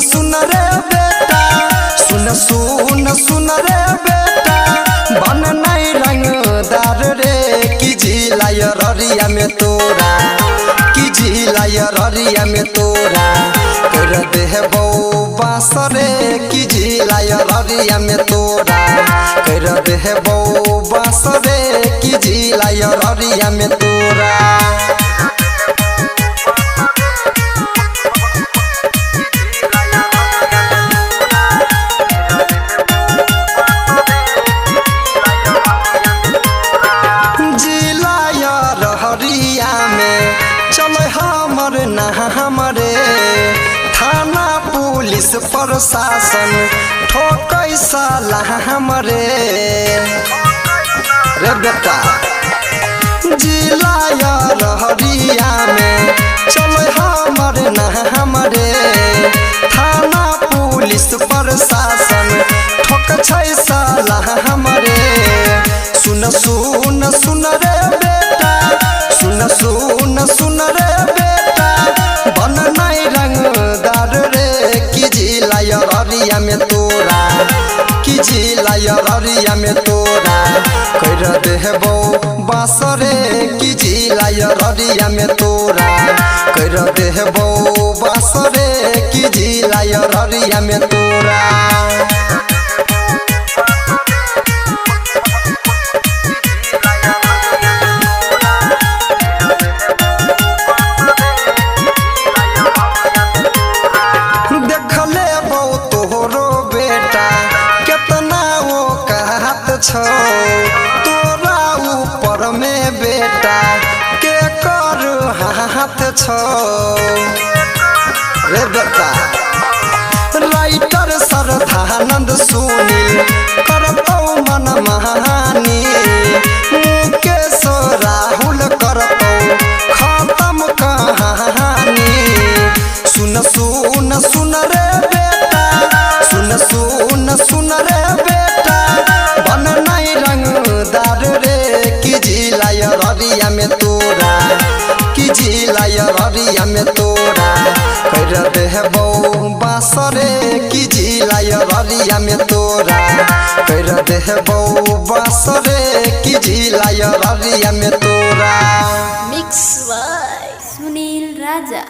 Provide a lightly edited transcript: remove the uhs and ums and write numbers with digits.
सुन रे बेटा, सुन सुन सुन रे बेटा, बन नहीं रंगदार रे की जिलाय ररिया में तोरा, की जिलाय ररिया में तोरा कर दे बऊ बास रे की जिलाय ररिया में तोरा कर दे बऊ बास रे की जिलाय ररिया में तोरा। हरिया में चल हमर ना हमरे थाना पुलिस प्रशासन ठोकै साला हमरे रे बेटा। जिला हरिया में चल हमर ना हमरे थाना पुलिस प्रशासन ठोक छै साला हमरे। सुन सुन सुन रे बेटा, सुन सुन सुन रे बेटा, बन नहीं रंगदार रे की जिलाय ररिया में तोरा, की जिलाय ररिया में तोरा कर दे बऊ बास रे की जिलाय ररिया में तोरा कर दे बऊ बास रे की जिलाय ररिया में तोरा। तोरा ऊपर में बेटा के कर हाथ छो रे बेटा। राइटर श्रद्धानंद सुनील करतौ मन महानी, मुकेश राहुल करतौ खत्म कहानी। सुन सुन सुन रे बेटा, सुन सुन सुन रे बेटा, बन नहीं रंगदार रे की जिलाय ररिया में तोरा, की जिलाय ररिया में तोरा कर दे बऊ बास रे की जिलाय ररिया में तोरा कर दे बऊ बास रे की जिलाय ररिया में तोरा। Mix by Sunil Raja.